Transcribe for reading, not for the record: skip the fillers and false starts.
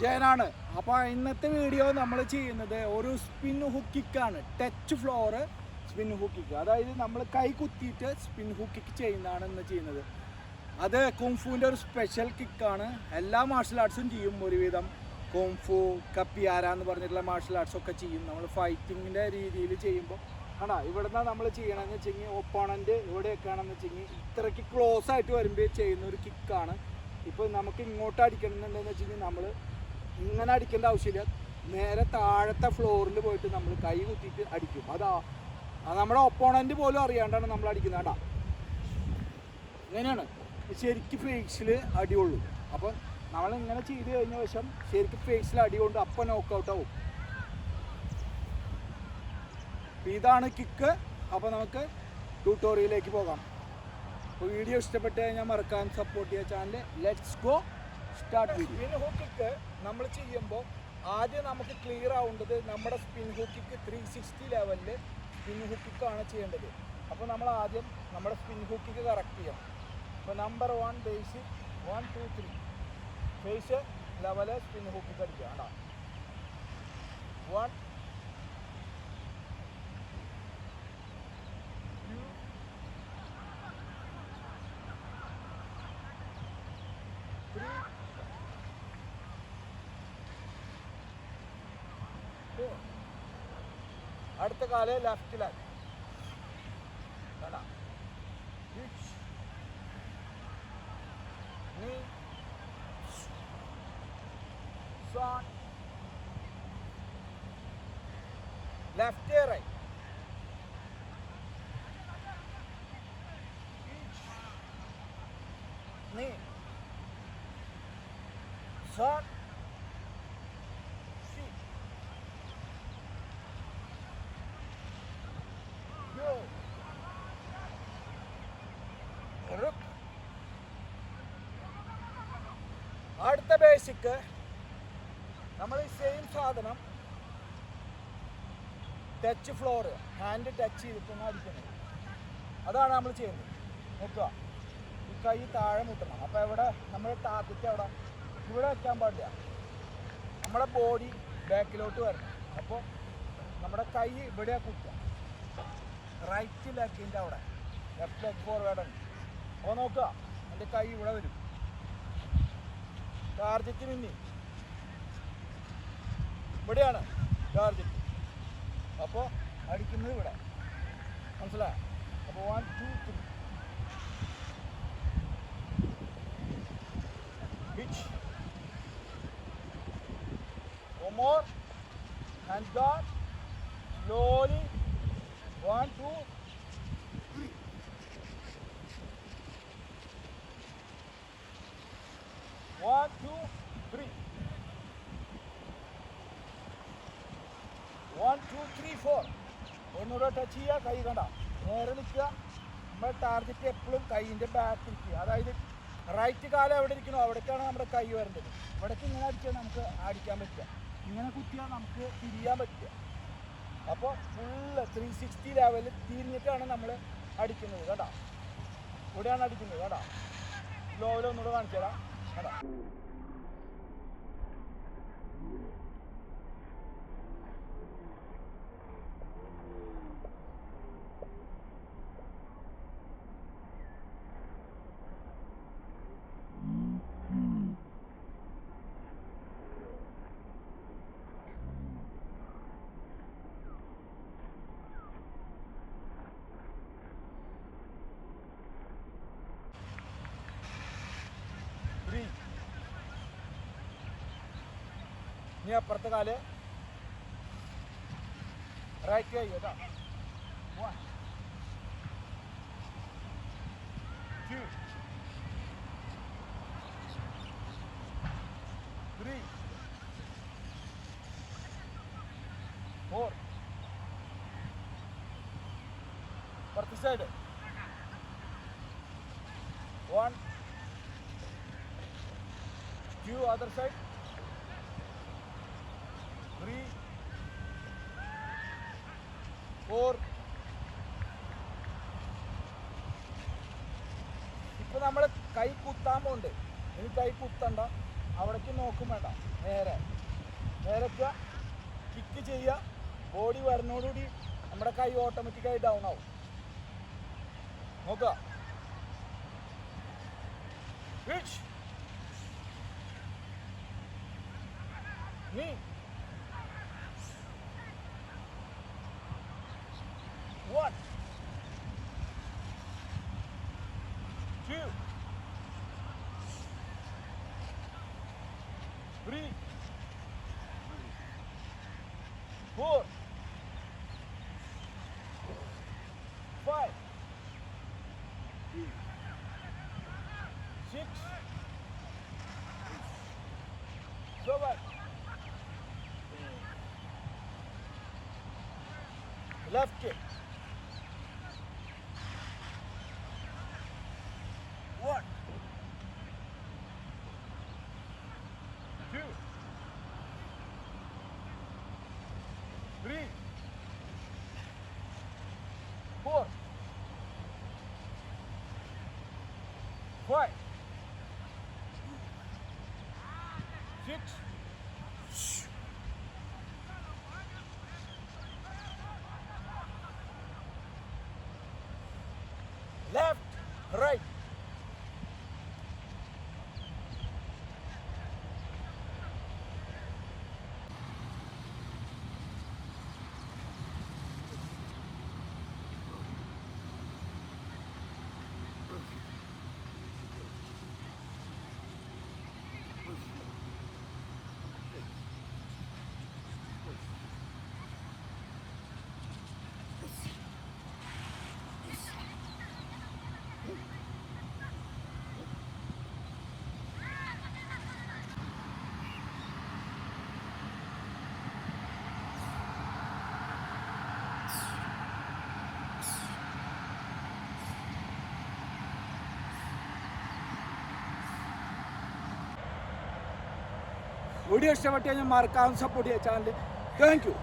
ജയനാണ്. അപ്പോൾ ഇന്നത്തെ വീഡിയോ നമ്മൾ ചെയ്യുന്നത് ഒരു സ്പിൻ ഹുക്ക് കിക്കാണ്. Touch floor spin hook kick, അതായത് നമ്മൾ കൈ കുത്തിയിട്ട് സ്പിൻ ഹുക്ക് കിക്ക് ചെയ്യുന്നതാണ് ഇന്ന് ചെയ്യുന്നത്. അത് കുംഫുവിൻ്റെ ഒരു സ്പെഷ്യൽ കിക്കാണ്. എല്ലാ മാർഷൽ ആർട്സും ചെയ്യും ഒരുവിധം. കുംഫു, കപ്പിയാര എന്ന് പറഞ്ഞിട്ടുള്ള മാർഷൽ ആർട്സൊക്കെ ചെയ്യും. നമ്മൾ ഫൈറ്റിങ്ങിൻ്റെ രീതിയിൽ ചെയ്യുമ്പോൾ ആണോ ഇവിടുന്ന് നമ്മൾ ചെയ്യണമെന്ന് വെച്ചെങ്കിൽ ഒപ്പോണൻ്റ് ഇവിടെയൊക്കെയാണെന്ന് വെച്ചെങ്കിൽ ഇത്രയ്ക്ക് ക്ലോസ് ആയിട്ട് വരുമ്പോൾ ചെയ്യുന്ന ഒരു കിക്കാണ്. ഇപ്പോൾ നമുക്ക് ഇങ്ങോട്ട് അടിക്കണമെന്നുണ്ടെന്ന് വെച്ചെങ്കിൽ നമ്മൾ ഇങ്ങനെ അടിക്കേണ്ട ആവശ്യമില്ല. നേരെ താഴത്തെ ഫ്ലോറിൽ പോയിട്ട് നമ്മൾ കൈ കുത്തിയിട്ട് അടിക്കും. അത് നമ്മുടെ ഒപ്പോണൻ്റ് പോലും അറിയാണ്ടാണ് നമ്മൾ അടിക്കുന്നത്. കേട്ടോ, ഇങ്ങനെയാണ് ശരിക്കും ഫേസിൽ അടിയുള്ളൂ. അപ്പം നമ്മൾ ഇങ്ങനെ ചെയ്ത് കഴിഞ്ഞ ശേഷം ശരിക്കും ഫേസിൽ അടി കൊണ്ട് അപ്പം നോക്കൗട്ട് ആവും. ഇതാണ് കിക്ക്. അപ്പോൾ നമുക്ക് ട്യൂട്ടോറിയലിലേക്ക് പോകാം. അപ്പോൾ വീഡിയോ ഇഷ്ടപ്പെട്ട് കഴിഞ്ഞാൽ മറക്കാൻ സപ്പോർട്ട് ചെയ്യുക channel. Let's go start video. Spin hook kick നമ്മൾ ചെയ്യുമ്പോൾ ആദ്യം നമുക്ക് ക്ലിയർ ആവേണ്ടത് നമ്മുടെ സ്പിൻ ഹുക്ക് കിക്ക് 360 ലെവലിൽ സ്പിൻ ഹുക്ക് കിക്കാണ് ചെയ്യേണ്ടത്. അപ്പോൾ നമ്മൾ ആദ്യം നമ്മുടെ സ്പിൻ ഹുക്ക് കിക്ക് കറക്റ്റ് ചെയ്യണം. ഇപ്പോൾ number 1 basic 1 2 3 face level spin hook kick അടിക്കുക. കേട്ടോ, 1 അടുത്ത കാല് ലെഫ്റ്റിലാക്കി. ലെഫ്റ്റ് റൈറ്റ് നീ ഷോട്ട് അടുത്ത ബേസിക് നമ്മൾ ഈ സെയിം സാധനം ടച്ച് ഫ്ലോർ ഹാൻഡ് ടച്ച് ചെയ്തിട്ടാണ് അടിക്കുന്നത്. അതാണ് നമ്മൾ ചെയ്യുന്നത്. നോക്കുക, ഈ കൈ താഴെ മുട്ടണം. അപ്പോൾ എവിടെ നമ്മൾ ടാർഗറ്റ് അവിടെ ഇവിടെ വയ്ക്കാൻ പാടില്ല. നമ്മുടെ ബോഡി ബാക്കിലോട്ട് വരണം. അപ്പോൾ നമ്മുടെ കൈ ഇവിടെ കുത്തുക. റൈറ്റ് ലെഗിൻ്റെ അവിടെ ലെഫ്റ്റ് ലെഗ് ഫോർവേഡ് ഉണ്ട്. അപ്പോൾ നോക്കുക, എൻ്റെ കൈ ഇവിടെ വരും. ടാർഗറ്റ് മിന്നി ഇവിടെയാണ് ടാർഗറ്റ്. അപ്പോൾ അടിക്കുന്നത് ഇവിടെ, മനസ്സിലായോ? അപ്പോൾ 1 2 3 pitch. One more. Hands down. Slowly. 1 2 3. 1 2 3. 1 2 3 4. ഒന്നുകൂടെ ടച്ച് ചെയ്യുക. കൈ കണ്ട നേരെ നിൽക്കുക. നമ്മുടെ ടാർഗറ്റ് എപ്പോഴും കൈയിൻ്റെ ബാക്ക് ഇരിക്കുക. അതായത് റൈറ്റ് കാലം എവിടെ ഇരിക്കണോ അവിടേക്കാണ് നമ്മുടെ കൈ വരേണ്ടത്. ഇവിടേക്ക് ഇങ്ങനെ അടിച്ചാൽ നമുക്ക് അടിക്കാൻ പറ്റില്ല. ഇങ്ങനെ കുത്തിയാൽ നമുക്ക് തിരിയാൻ പറ്റില്ല. അപ്പോൾ ഫുള്ള് 360 ലെവലിൽ തിരിഞ്ഞിട്ടാണ് നമ്മൾ അടിക്കുന്നത്. കേട്ടോ, ഇവിടെയാണ് അടിക്കുന്നത്. കേട്ടോ, സ്ലോയിൽ ഒന്നുകൂടെ കാണിച്ചു തരാം. കേട്ടോ, ഇനി അപ്പുറത്തെ കാല് റൈറ്റ് കൈ. കേട്ടോ, 1 2 3 4. അപ്പുറത്തെ സൈഡ് 1 2 other side 3 4. ഇപ്പോൾ നമ്മൾ കൈ കുത്താൻ പോകുന്നുണ്ട്. ഇനി കൈ കുത്തണ്ട, അവിടേക്ക് നോക്കും വേണ്ട, നേരെ നേരൊക്കെ കിക്ക് ചെയ്യുക. ബോഡി വരുന്നതോടുകൂടി നമ്മുടെ കൈ ഓട്ടോമാറ്റിക്കായി ഡൗൺ ആവും. നോക്കുക. നീ 1 2 3 4 5 6 7 left kick 1 2 3 4 5 6 left right video ഇഷ്ടപ്പെട്ട് കഴിഞ്ഞാൽ മറക്കാതെ സപ്പോർട്ട് ചെയ്യുക ചാനൽ. Thank you.